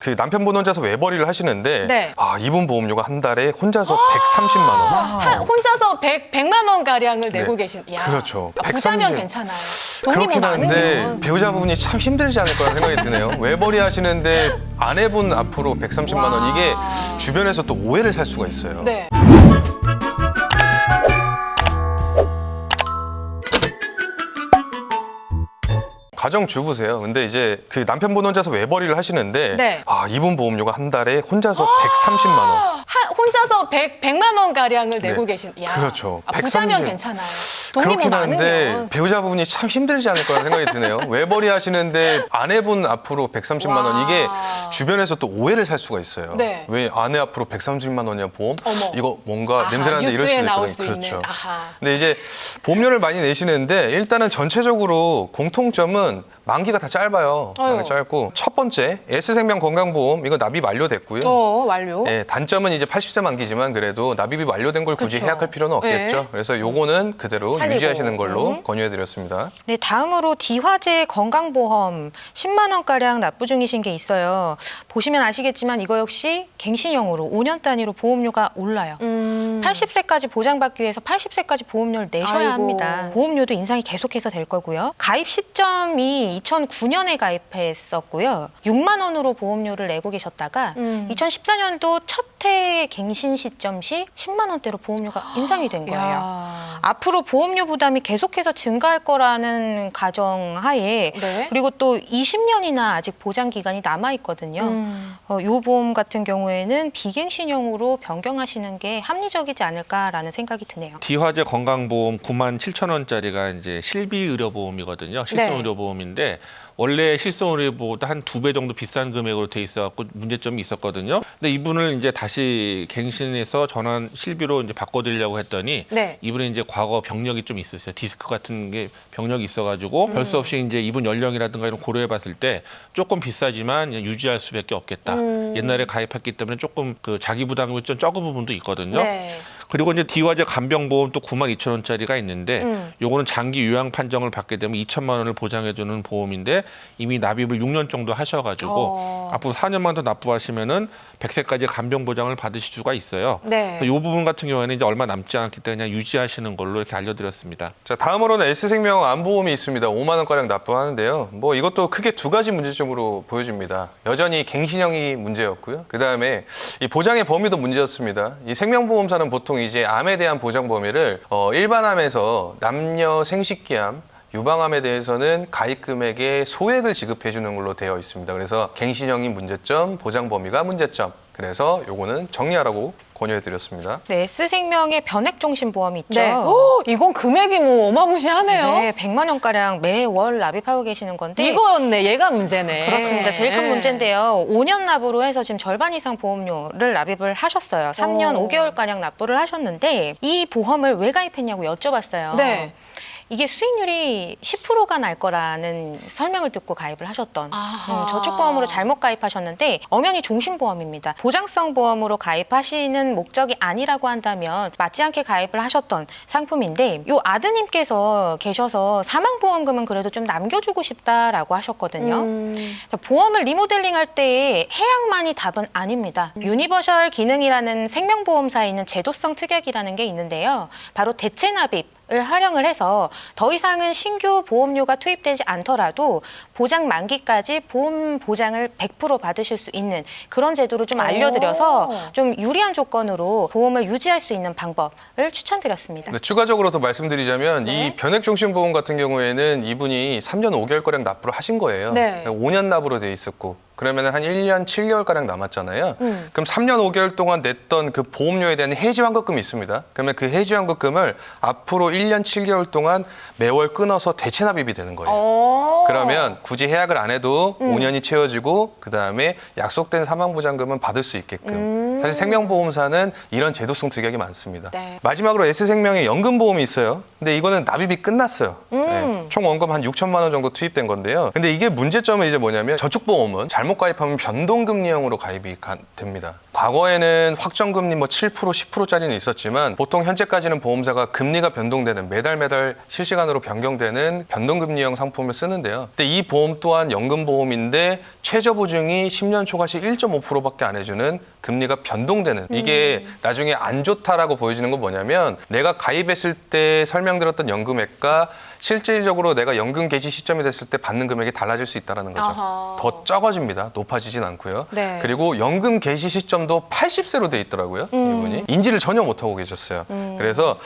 그 남편분 혼자서 외벌이를 하시는데 네. 이분 보험료가 한 달에 혼자서 130만 원. 혼자서 100만 원 가량을 내고 네. 계신. 야. 그렇죠. 부자면 130. 괜찮아요. 돈이 뭐 그렇긴 한데 많으면. 배우자분이 참 힘들지 않을 거라 생각이 드네요. 외벌이 하시는데 아내분 앞으로 130만 원, 이게 주변에서 또 오해를 살 수가 있어요. 네. 가정주부세요. 근데 이제 그 남편분 혼자서 외벌이를 하시는데 네. 이분 보험료가 한 달에 혼자서 130만 원. 혼자서 100만 원 가량을 내고 네. 계신. 야. 그렇죠. 부자면 130. 괜찮아요. 돈이 뭐 그렇긴 한데 많으면. 배우자분이 참 힘들지 않을 거라 생각이 드네요. 외벌이 하시는데 아내분 앞으로 130만 원, 이게 주변에서 또 오해를 살 수가 있어요. 네. 왜 아내 앞으로 130만 원이야 보험? 어머. 이거 뭔가 아하, 냄새 나는데 이럴 뉴스에 수도 나올 있거든요. 수 그렇죠. 있는. 아하. 근데 이제 보험료를 많이 내시는데 일단은 전체적으로 공통점은 만기가 다 짧아요. 만기 짧고 첫 번째 S생명 건강보험, 이거 납입 완료됐고요. 완료. 네, 단점은 이제 80세 만기지만 그래도 납입이 완료된 걸 굳이 그쵸. 해약할 필요는 없겠죠. 네. 그래서 요거는 그대로 살리고. 유지하시는 걸로 권유해드렸습니다. 네, 다음으로 D화재 건강보험 10만 원가량 납부 중이신 게 있어요. 보시면 아시겠지만 이거 역시 갱신형으로 5년 단위로 보험료가 올라요. 80세까지 보장받기 위해서 80세까지 보험료를 내셔야 아이고. 합니다. 보험료도 인상이 계속해서 될 거고요. 가입 시점이 2009년에 가입했었고요. 6만 원으로 보험료를 내고 계셨다가 2014년도 첫 해 갱신 시점 시 10만 원대로 보험료가 인상이 된 거예요. 야. 앞으로 보험료 부담이 계속해서 증가할 거라는 가정하에 네. 그리고 또 20년이나 아직 보장 기간이 남아 있거든요. 요 보험 같은 경우에는 비갱신형으로 변경하시는 게 합리적이지 않을까라는 생각이 드네요. D화재 건강보험 97,000원짜리가 이제 실비의료보험이거든요. 실손의료보험인데 원래 실손의료보다 한 2배 정도 비싼 금액으로 돼 있어갖고 문제점이 있었거든요. 근데 이분을 이제 다시 갱신해서 전환 실비로 이제 바꿔드리려고 했더니 네. 이분이 이제 과거 병력이 좀 있으세요. 디스크 같은 게 병력이 있어가지고 별 수 없이 이제 이분 연령이라든가 이런 고려해봤을 때 조금 비싸지만 유지할 수밖에 없겠다. 옛날에 가입했기 때문에 조금 그 자기 부담금이 좀 적은 부분도 있거든요. 네. 그리고 이제 D화재 간병보험 또 92,000원짜리가 있는데 요거는 장기 요양 판정을 받게 되면 2천만 원을 보장해주는 보험인데 이미 납입을 6년 정도 하셔가지고 앞으로 4년만 더 납부하시면은 100세까지 간병 보장을 받으실 수가 있어요. 네. 이 부분 같은 경우에는 이제 얼마 남지 않기 때문에 그냥 유지하시는 걸로 이렇게 알려드렸습니다. 자, 다음으로는 S생명 안보험이 있습니다. 5만 원가량 납부하는데요. 뭐 이것도 크게 두 가지 문제점으로 보여집니다. 여전히 갱신형이 문제였고요. 그다음에 이 보장의 범위도 문제였습니다. 이 생명보험사는 보통 이제 암에 대한 보장 범위를 일반암에서 남녀 생식기암, 유방암에 대해서는 가입 금액의 소액을 지급해 주는 걸로 되어 있습니다. 그래서 갱신형이 문제점, 보장 범위가 문제점. 그래서 요거는 정리하라고 권유해드렸습니다. 네, S생명의 변액종신보험이 있죠. 네. 이건 금액이 뭐 어마무시하네요. 네, 100만 원가량 매월 납입하고 계시는 건데 이거였네. 얘가 문제네. 그렇습니다. 제일 큰 네. 문제인데요. 5년 납으로 해서 지금 절반 이상 보험료를 납입을 하셨어요. 3년 5개월가량 납부를 하셨는데 이 보험을 왜 가입했냐고 여쭤봤어요. 네. 이게 수익률이 10%가 날 거라는 설명을 듣고 가입을 하셨던 아하. 저축보험으로 잘못 가입하셨는데 엄연히 종신보험입니다. 보장성 보험으로 가입하시는 목적이 아니라고 한다면 맞지 않게 가입을 하셨던 상품인데 요 아드님께서 계셔서 사망보험금은 그래도 좀 남겨주고 싶다라고 하셨거든요. 보험을 리모델링할 때에 해약만이 답은 아닙니다. 유니버셜 기능이라는 생명보험사에 있는 제도성 특약이라는 게 있는데요. 바로 대체 납입 을 활용을 해서 더 이상은 신규 보험료가 투입되지 않더라도 보장 만기까지 보험 보장을 100% 받으실 수 있는 그런 제도를 좀 알려드려서 좀 유리한 조건으로 보험을 유지할 수 있는 방법을 추천드렸습니다. 네, 추가적으로 더 말씀드리자면 이 변액종신보험 같은 경우에는 이분이 3년 5개월가량 납부를 하신 거예요. 네. 5년 납으로 돼 있었고 그러면 한 1년 7개월가량 남았잖아요. 그럼 3년 5개월 동안 냈던 그 보험료에 대한 해지환급금이 있습니다. 그러면 그 해지환급금을 앞으로 1년 7개월 동안 매월 끊어서 대체 납입이 되는 거예요. 그러면 굳이 해약을 안 해도 5년이 채워지고 그다음에 약속된 사망보장금은 받을 수 있게끔. 사실 생명보험사는 이런 제도성 특약이 많습니다. 네. 마지막으로 S생명의 연금보험이 있어요. 근데 이거는 납입이 끝났어요. 네, 총 원금 한 6천만 원 정도 투입된 건데요. 근데 이게 문제점은 이제 뭐냐면 저축보험은 잘못 잘못 가입하면 변동금리형으로 가입이 됩니다. 과거에는 확정금리 7%, 10%짜리는 있었지만 보통 현재까지는 보험사가 금리가 변동되는 매달 실시간으로 변경되는 변동금리형 상품을 쓰는데요. 근데 이 보험 또한 연금보험인데 최저보증이 10년 초과시 1.5%밖에 안 해주는 금리가 변동되는, 이게 나중에 안 좋다라고 보여지는 건 뭐냐면 내가 가입했을 때 설명드렸던 연금액과 실질적으로 내가 연금 개시 시점이 됐을 때 받는 금액이 달라질 수 있다는 거죠. 아하. 더 적어집니다. 높아지진 않고요. 네. 그리고 연금 개시 시점도 80세로 돼 있더라고요. 이분이 인지를 전혀 못하고 계셨어요. 그래서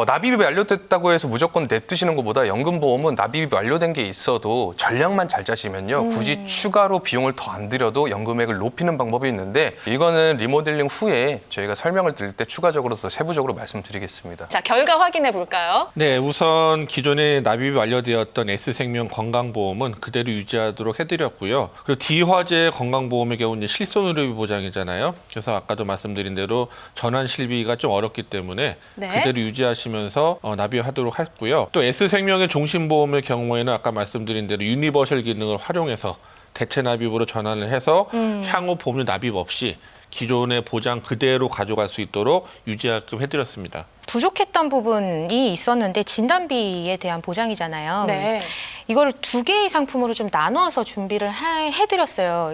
납입이 완료됐다고 해서 무조건 냅두시는 것보다 연금보험은 납입이 완료된 게 있어도 전략만 잘 짜시면요, 굳이 추가로 비용을 더 안 들여도 연금액을 높이는 방법이 있는데, 이거는 리모델링 후에 저희가 설명을 드릴 때 추가적으로 더 세부적으로 말씀드리겠습니다. 자, 결과 확인해 볼까요? 네, 우선 기존에 납입이 완료되었던 S생명 건강보험은 그대로 유지하도록 해드렸고요. 그리고 D화재 건강보험의 경우는 실손의료비 보장이잖아요. 그래서 아까도 말씀드린 대로 전환 실비가 좀 어렵기 때문에 네. 그대로 유지하시면서 납입하도록 했고요. 또 S생명의 종신보험의 경우에는 아까 말씀드린 대로 유니버셜 기능을 활용해서 대체 납입으로 전환을 해서 향후 보험료 납입 없이 기존의 보장 그대로 가져갈 수 있도록 유지하게끔 해드렸습니다. 부족했던 부분이 있었는데 진단비에 대한 보장이잖아요. 네. 이걸 두 개의 상품으로 좀 나눠서 준비를 해드렸어요.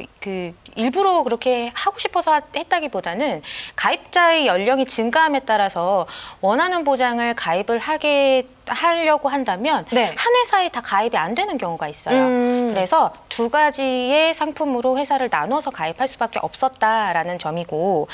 일부러 그렇게 하고 싶어서 했다기보다는 가입자의 연령이 증가함에 따라서 원하는 보장을 가입을 하려고 한다면 네. 한 회사에 다 가입이 안 되는 경우가 있어요. 그래서 두 가지의 상품으로 회사를 나눠서 가입할 수밖에 없었다라는 점이고,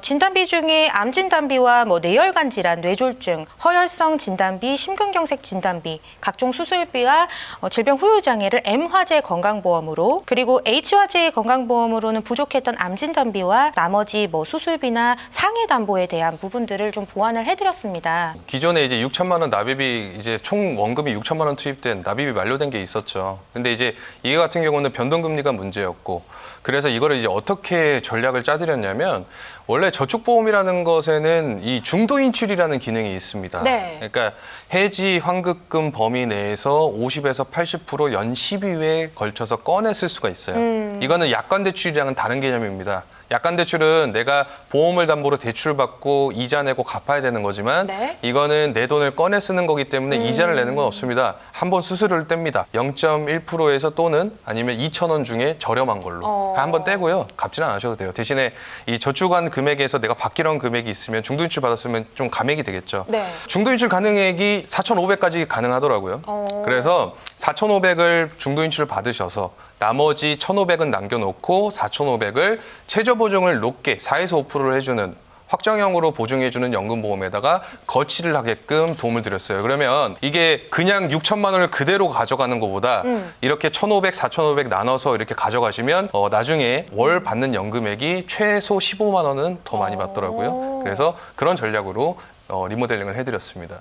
진단비 중에 암 진단비와 뇌혈관 질환, 뇌졸중, 허혈성 진단비, 심근경색 진단비, 각종 수술비와 질병 후유 장애를 M화재 건강보험으로, 그리고 H화재 건강보험으로는 부족했던 암 진단비와 나머지 수술비나 상해 담보에 대한 부분들을 좀 보완을 해드렸습니다. 기존에 이제 6천만 원 납입이 이제 총 원금이 6천만 원 투입된 납입이 완료된 게 있었죠. 근데 이제 이 같은 경우는 변동금리가 문제였고, 그래서 이거를 이제 어떻게 전략을 짜드렸냐면, 원래 저축보험이라는 것에는 이 중도 인출이라는 기능이 있습니다. 네. 그러니까 해지 환급금 범위 내에서 50에서 80% 연 12회에 걸쳐서 꺼내 쓸 수가 있어요. 이거는 약관 대출이랑은 다른 개념입니다. 약관 대출은 내가 보험을 담보로 대출 받고 이자 내고 갚아야 되는 거지만, 네. 이거는 내 돈을 꺼내 쓰는 거기 때문에 이자를 내는 건 없습니다. 한번 수수료를 뗍니다. 0.1%에서 또는 아니면 2,000원 중에 저렴한 걸로 한번 떼고요. 갚지는 않으셔도 돼요. 대신에 이 저축한 금액에서 내가 받기로 한 금액이 있으면 중도인출 받았으면 좀 감액이 되겠죠. 네. 중도인출 가능액이 4,500까지 가능하더라고요. 그래서 4,500을 중도인출을 받으셔서 나머지 1,500은 남겨놓고 4,500을 최저보증을 높게 4에서 5%를 해주는 확정형으로 보증해주는 연금보험에다가 거치를 하게끔 도움을 드렸어요. 그러면 이게 그냥 6천만 원을 그대로 가져가는 것보다 이렇게 1,500, 4,500 나눠서 이렇게 가져가시면 나중에 월 받는 연금액이 최소 15만 원은 더 많이 받더라고요. 그래서 그런 전략으로 리모델링을 해드렸습니다.